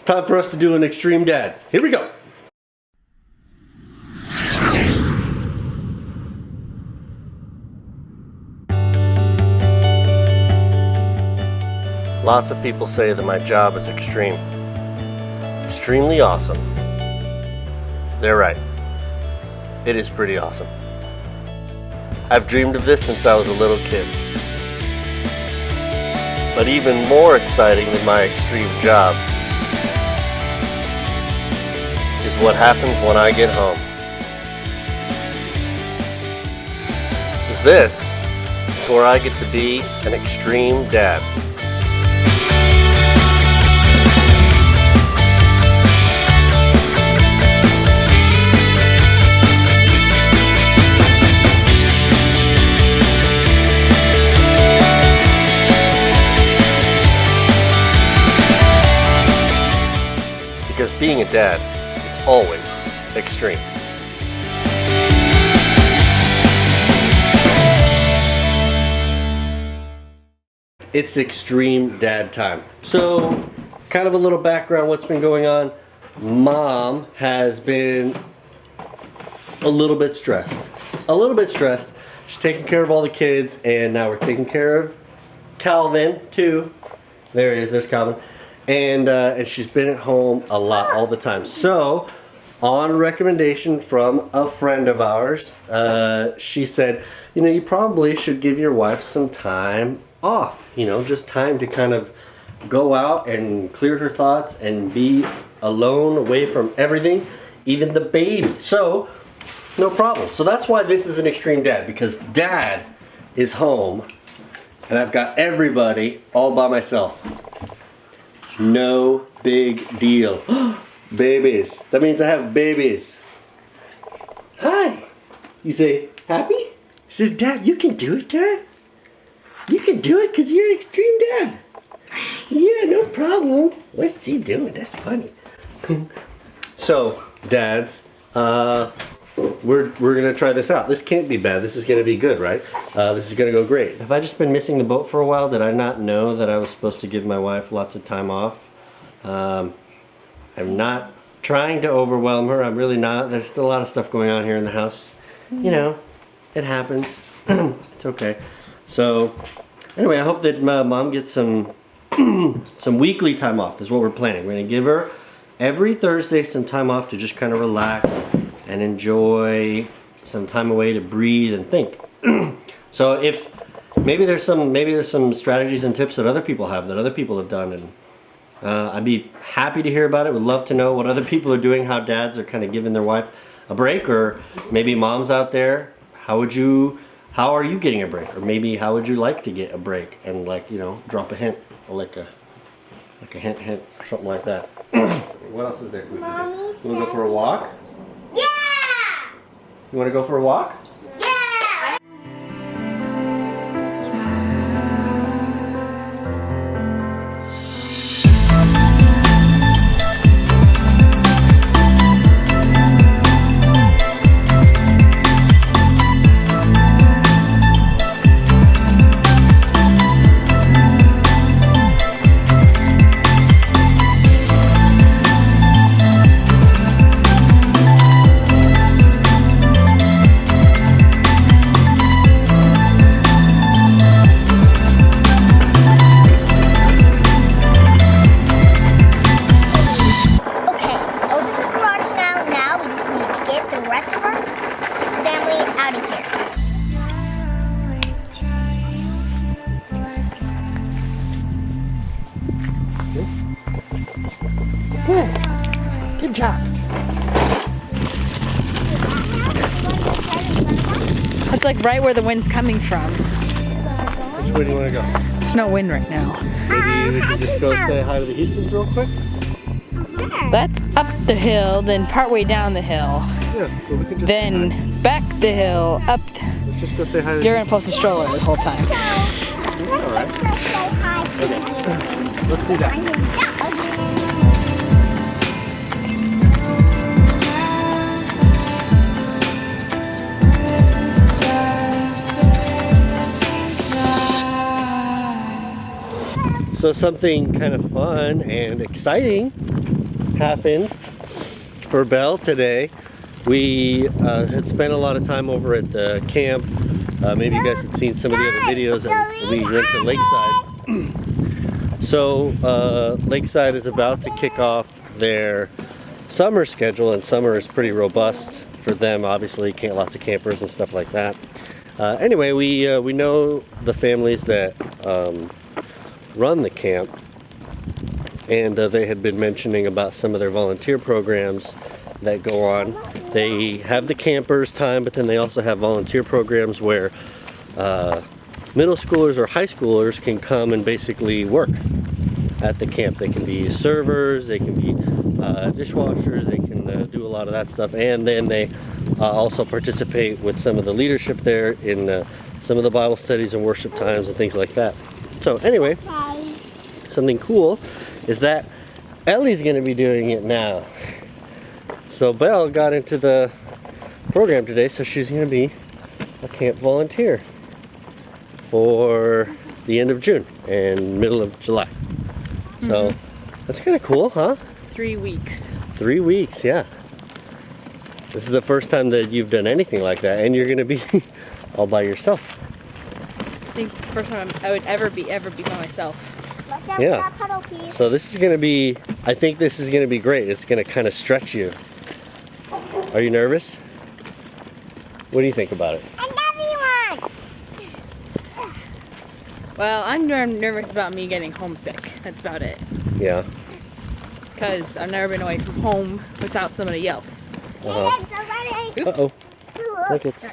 It's time for us to do an extreme dad. Here we go. Lots of people say that my job is extreme. Extremely awesome. They're right. It is pretty awesome. I've dreamed of this since I was a little kid. But even more exciting than my extreme job is what happens when I get home. 'Cause this is where I get to be an extreme dad. Because being a dad is always extreme. It's extreme dad time. So, kind of a little background, what's been going on. Mom has been a little bit stressed. She's taking care of all the kids, and now we're taking care of Calvin too. There he is, there's Calvin. And she's been at home a lot, all the time. So, on recommendation from a friend of ours, she said, you know, you probably should give your wife some time off. You know, just time to kind of go out and clear her thoughts and be alone, away from everything, even the baby. So, no problem. So that's why this is an extreme dad, because dad is home and I've got everybody all by myself. No big deal. Babies. That means I have babies. Hi. You say, happy? She says, Dad, you can do it, Dad. You can do it because you're an extreme dad. Yeah, no problem. What's he doing? That's funny. So, dads, we're gonna try this out. This can't be bad. This is gonna be good, right? This is gonna go great. Have I just been missing the boat for a while? Did I not know that I was supposed to give my wife lots of time off? I'm not trying to overwhelm her. I'm really not. There's still a lot of stuff going on here in the house. You know, it happens. It's okay. So, anyway, I hope that my mom gets some weekly time off is what we're planning. We're gonna give her every Thursday some time off to just kind of relax and enjoy some time away to breathe and think. So if maybe there's some strategies and tips that other people have done, and I'd be happy to hear about it. Would love to know what other people are doing, how dads are kind of giving their wife a break, or maybe moms out there, how are you getting a break, or maybe how would you like to get a break, and like, you know, drop a hint, or like a hint, or something like that. What else is there? You want to go for a walk? Yeah! You want to go for a walk? Yeah! Good job. It's like right where the wind's coming from. Which way do you want to go? There's no wind right now. Maybe we can just go say hi to the Houstons real quick? That's up the hill, then partway down the hill. Yeah, so we can just Then back the hill, up. Let's just go say hi to You're gonna post a stroller the whole time. Alright. Okay. Let's do that. So something kind of fun and exciting happened for Belle today. We had spent a lot of time over at the camp. Maybe you guys had seen some of the other videos. We went to Lakeside. So Lakeside is about to kick off their summer schedule, and summer is pretty robust for them. Obviously, lots of campers and stuff like that. Anyway, we know the families that run the camp, and they had been mentioning about some of their volunteer programs that go on. They have the campers time, but then they also have volunteer programs where middle schoolers or high schoolers can come and basically work at the camp. They can be servers, they can be dishwashers, they can do a lot of that stuff, and then they also participate with some of the leadership there in some of the Bible studies and worship times and things like that. So anyway, something cool is that Ellie's going to be doing it now. So Belle got into the program today, so she's going to be a camp volunteer for the end of June and middle of July. So that's kind of cool, huh? 3 weeks. 3 weeks, yeah. This is the first time that you've done anything like that, and you're going to be all by yourself. I think it's the first time I would ever be by myself. Watch out Yeah. for that puddle, please. So this is going to be, I think this is going to be great. It's going to kind of stretch you. Are you nervous? What do you think about it? I love you one. Well, I'm nervous about me getting homesick. That's about it. Yeah. Because I've never been away from home without somebody else. Uh-huh. Oops. Uh-oh. Look, it's...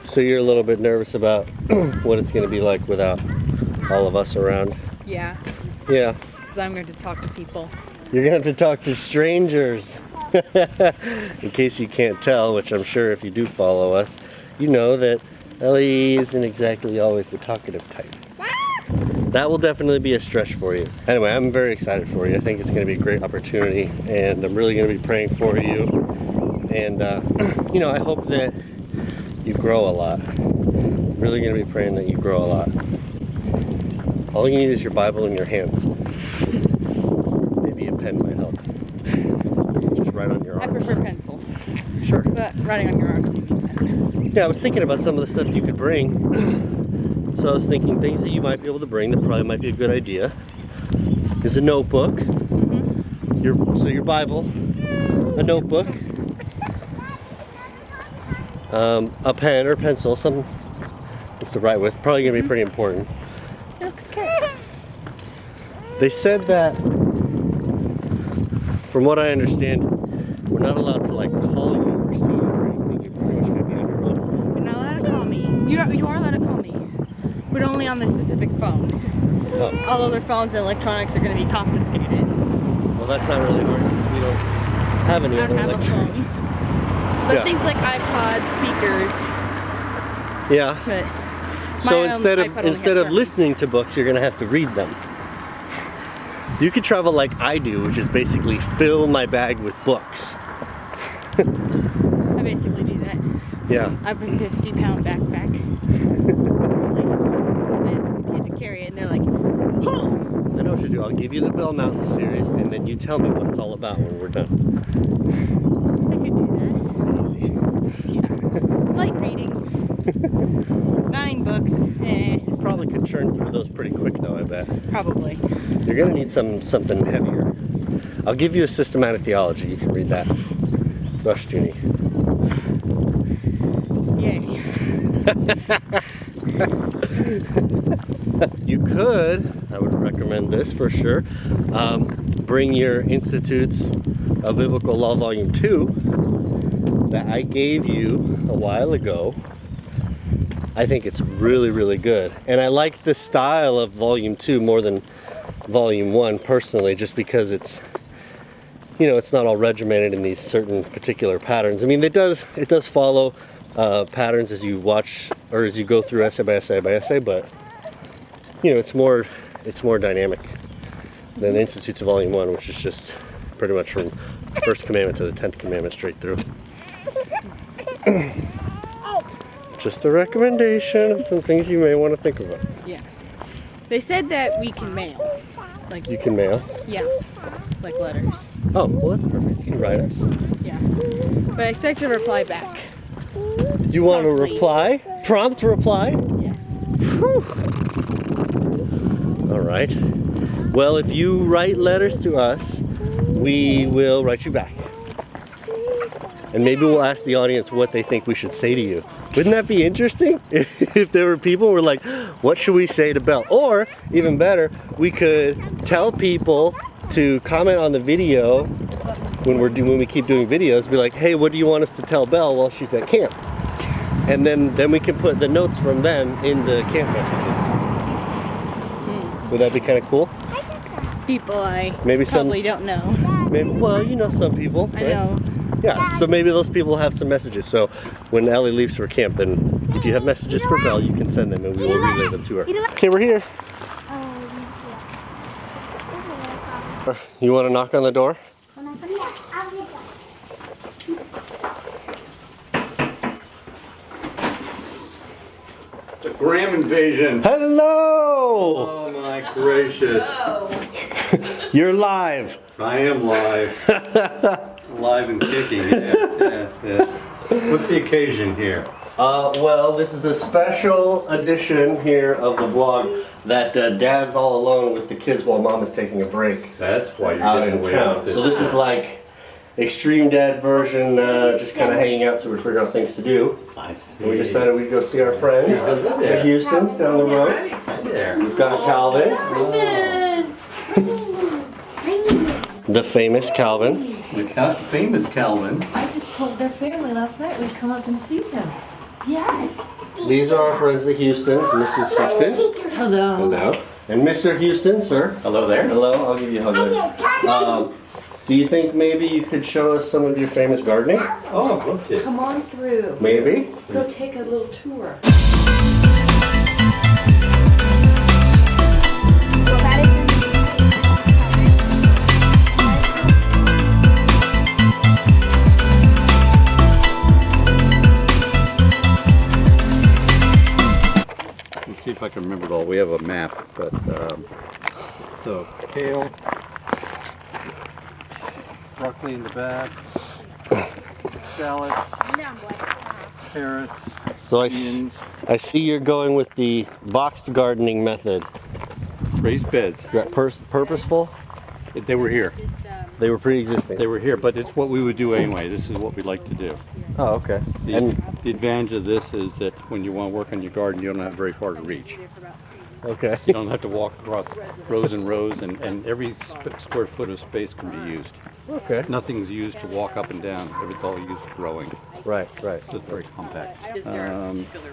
So you're a little bit nervous about what it's going to be like without all of us around? Yeah, Yeah. because I'm going to talk to people. You're going to have to talk to strangers. In case you can't tell, which I'm sure if you do follow us, you know that Ellie isn't exactly always the talkative type. That will definitely be a stretch for you. Anyway, I'm very excited for you. I think it's going to be a great opportunity, and I'm really going to be praying for you. And, you know, I hope that you grow a lot. Really going to be praying that you grow a lot. All you need is your Bible in your hands. Maybe a pen might help. Just write on your I arms. prefer pencil, Sure. but writing on your arms you need pen. Yeah, I was thinking about some of the stuff you could bring. So I was thinking things that you might be able to bring that probably might be a good idea is a notebook. Your Bible, a notebook, a pen or pencil, something to write with. Probably gonna be pretty important. Okay. They said that, from what I understand, we're not allowed to like call you or see you or anything. You're pretty much gonna be on your own. You're not allowed to call me. You are allowed to call me, but only on this specific phone. Oh. All other phones and electronics are going to be confiscated. Well, that's not really hard because we don't have any I other don't have a electronics. phone. But Yeah. things like iPods, speakers. Yeah. But So my instead iPod only of has sermons. listening to books, you're gonna have to read them. You could travel like I do, which is basically fill my bag with books. I basically do that. Yeah. I have a 50-pound backpack. I ask the kid to carry it, and they're like, "Huh!" I know what to do. I'll give you the Bell Mountain series, and then you tell me what it's all about when we're done. I could do Easy. that. Yeah. Light reading. 9 books. You probably could churn through those pretty quick, though. I bet. Probably. You're gonna need something heavier. I'll give you a systematic theology. You can read that. Rush, Junie. Yay. You could, I would recommend this for sure, bring your Institutes of Biblical Law Volume 2 that I gave you a while ago. I think it's really, really good. And I like the style of Volume 2 more than Volume 1 personally, just because it's, you know, it's not all regimented in these certain particular patterns. I mean, it does follow patterns as you watch or as you go through essay by essay by essay, but you know, it's more dynamic than the Institutes of Volume 1, which is just pretty much from the First Commandment to the 10th Commandment straight through. Just a recommendation of some things you may want to think about. Yeah. They said that we can mail. Like, You can mail. yeah, like letters. Oh, well that's perfect. You can write us. Yeah. But I expect a reply back. You want a Promptly. reply? Prompt reply? Yes. Whew. All right. Well, if you write letters to us, we will write you back. And maybe we'll ask the audience what they think we should say to you. Wouldn't that be interesting? If there were people who were like, what should we say to Belle? Or, even better, we could tell people to comment on the video when we keep doing videos, be like, hey, what do you want us to tell Belle while she's at camp? And then we can put the notes from them in the camp messages. Would that be kind of cool? People I Maybe probably don't know. Maybe, well, you know some people, I right? know. Yeah, so maybe those people have some messages. So when Ellie leaves for camp, then if you have messages for Belle, you can send them and we will relay them to her. Okay, we're here. You want to knock on the door? It's a Graham invasion. Hello! Oh my gracious. You're live. I am live. Live and kicking. Yes. What's the occasion here? Well, this is a special edition here of the vlog that Dad's all alone with the kids while Mom is taking a break That's why you're out getting in away town. with this. So this is like extreme dad version, just kind of hanging out so we figure out things to do. I see. And we decided we'd go see our friends, the Houstons down the road. There. We've got Calvin, the famous Calvin. The famous Calvin. I just told their family last night we'd come up and see them. Yes. These are our friends, the Houstons, Mrs. Houston. Hello. Hello. And Mr. Houston, sir. Hello there. Hello, I'll give you a hug later. Do you think maybe you could show us some of your famous gardening? Oh, okay. Come on through. Maybe? Go take a little tour. Let's see if I can remember it all. We have a map, but so kale, broccoli in the back, shallots, carrots, So onions, I see you're going with the boxed gardening method. raised beds. Purposeful? They were here. They were pre-existing. They were here, but it's what we would do anyway. This is what we like to do. Oh, okay. The advantage of this is that when you want to work on your garden, you don't have very far to reach. Okay. You don't have to walk across rows and rows, and every square foot of space can be used. Okay. Nothing's used to walk up and down. It's all used for growing. Right. So it's very compact.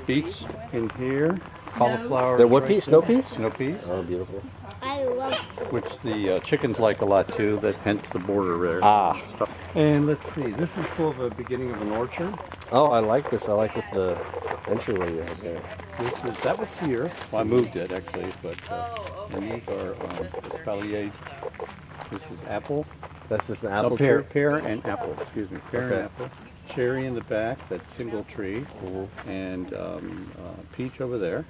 Beets in here, cauliflower. They're what right peas? Snow there. peas? Snow peas, Oh, beautiful. I love which the chickens like a lot too. That hence the border there. Ah. And let's see. This is sort of a beginning of an orchard. Oh, I like this. I like with the entryway you have there. That was here. Well, I moved it actually, but and these are espalier. This is apple. That's just an No, apple pear, tree? pear and apple. Excuse me, pear Okay. and apple. Cherry in the back, that single tree, and peach over there.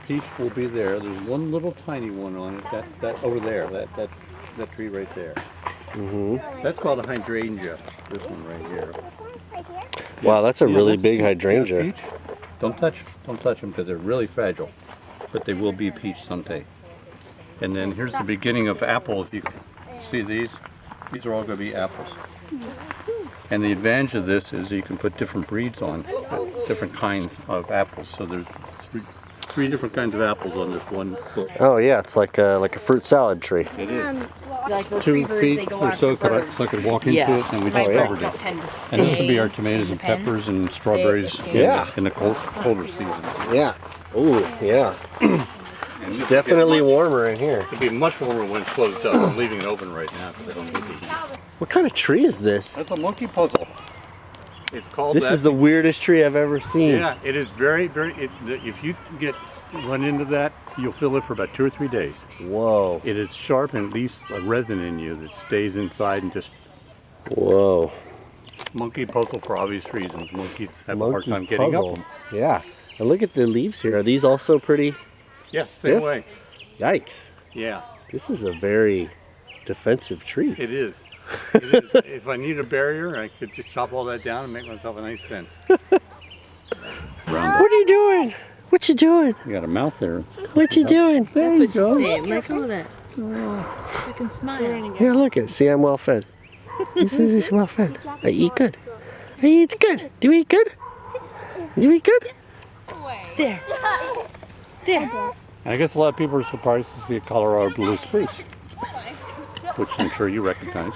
Peach will be there. There's one little tiny one on it. That over there. That tree right there. Mm-hmm. That's called a hydrangea. This one right here. Wow, that's a Yeah, really that's- big yeah, hydrangea. peach. Don't touch them because they're really fragile, but they will be peach someday. And then here's the beginning of apple. If you see these are all going to be apples. And the advantage of this is you can put different breeds on, different kinds of apples. So there's three different kinds of apples on this one bush. Oh yeah, it's like a fruit salad tree. It is. Like those 2 retrievers, feet they go or after so, birds. so I could walk into Yeah. it, and we My just birds covered don't it. tend to stay. And this would be our tomatoes and Depends. peppers and strawberries Yeah. in the colder season. Yeah. Ooh, yeah. And It's this will definitely get much- warmer in here. It'll be much warmer when it's closed up. I'm leaving it open right now because I don't need the heat. What kind of tree is this? That's a monkey puzzle. It's called This that. is the weirdest tree I've ever seen. Yeah, it is very, very. If you run into that, you'll feel it for about 2 or 3 days. Whoa. It is sharp and leaves a resin in you that stays inside and just Whoa. monkey puzzle for obvious reasons. Monkeys have a hard Monkey time getting puzzle. up them. Yeah. And look at the leaves here. Are these also pretty? Yes, same Stiff? way. Yikes. Yeah, This is a very defensive tree. it is. It is. If I need a barrier, I could just chop all that down and make myself a nice fence. What are you doing? What you doing? You got a mouth there. What you doing? There you That's what go. she's saying. Like, look at that. You can smile. Yeah, look at. See, I'm well fed. He says he's well fed. I eat good. I eat good. Do you eat good? Do you eat good? There. There. I guess a lot of people are surprised to see a Colorado blue spruce, which I'm sure you recognize.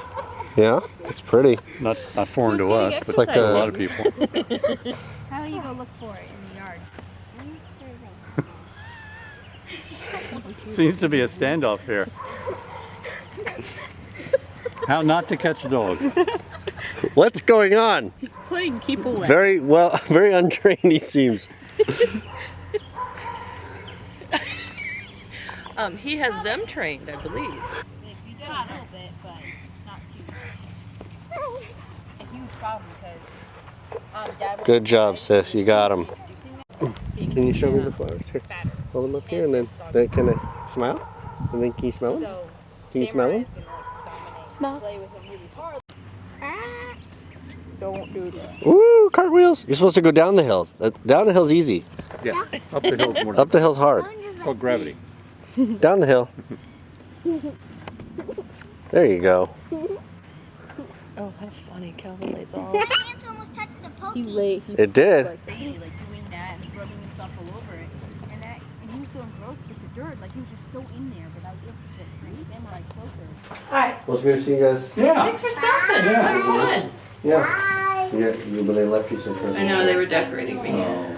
Yeah, it's pretty. Not foreign to us, but like to a a- lot of people. How do you go look for it in the yard? Seems to be a standoff here. How not to catch a dog. What's going on? He's playing keep away. Very well, very untrained he seems. He has them trained, I believe. We did a little bit, but not too much. A huge problem because Dad was Good job, sis. You got him. Can you show me the flowers? Here, hold them up here, and then can I smile? And then can you smell them? so Can you smell them? Small. play with him really hard. Don't do that. Woo! Cartwheels. You're supposed to go down the hills. Down the hill's easy. Yeah, up the hill's more Up the hill's hard. called gravity. Down the hill. There you go. Oh, how funny. Calvin lays all. My hands almost touched the poke. He lay. He It did. Crazy, like doing that and rubbing himself all over it. And he was so engrossed with the dirt, like he was just so in there, but I was able to get straight in like closer. Well, it's good to see you guys. Yeah. Thanks for stopping. That was fun. Yeah. Bye. Yeah, but they left you some presents. I know they were decorating me. I'm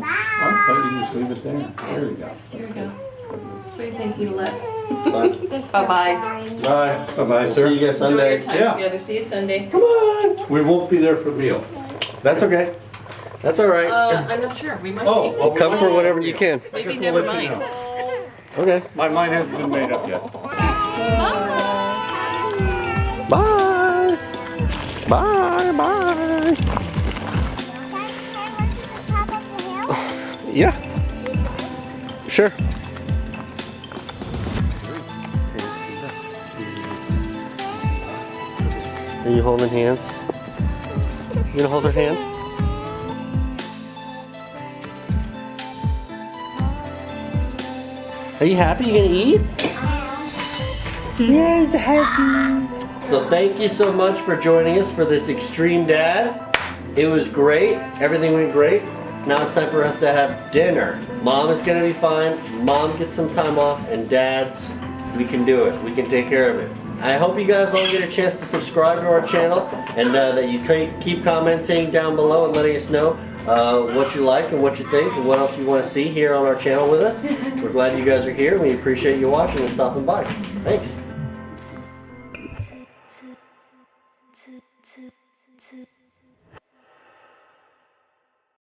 glad you just leave it there. There you go. Here we go. What do you think you left? Bye. Bye-bye. Bye. Bye-bye, We'll sir. see you guys Enjoy your Sunday. time Yeah. together. See you Sunday. Come on. We won't be there for meal. That's okay. That's all right. I'm not sure. We might Oh, be. well, Come for whatever you can. Maybe we'll never let you mind. know. Okay. My mind hasn't been made up yet. Bye. Bye. Bye. Can I run to the top of the hill? Yeah. Sure. Are you holding hands? You gonna hold her hand? Are you happy? You gonna eat? Yeah, he's happy. So thank you so much for joining us for this Extreme Dad. It was great. Everything went great. Now it's time for us to have dinner. Mom is gonna be fine. Mom gets some time off, and Dad's, we can do it. We can take care of it. I hope you guys all get a chance to subscribe to our channel, and that you keep commenting down below and letting us know what you like and what you think and what else you want to see here on our channel with us. We're glad you guys are here. We appreciate you watching and stopping by. Thanks.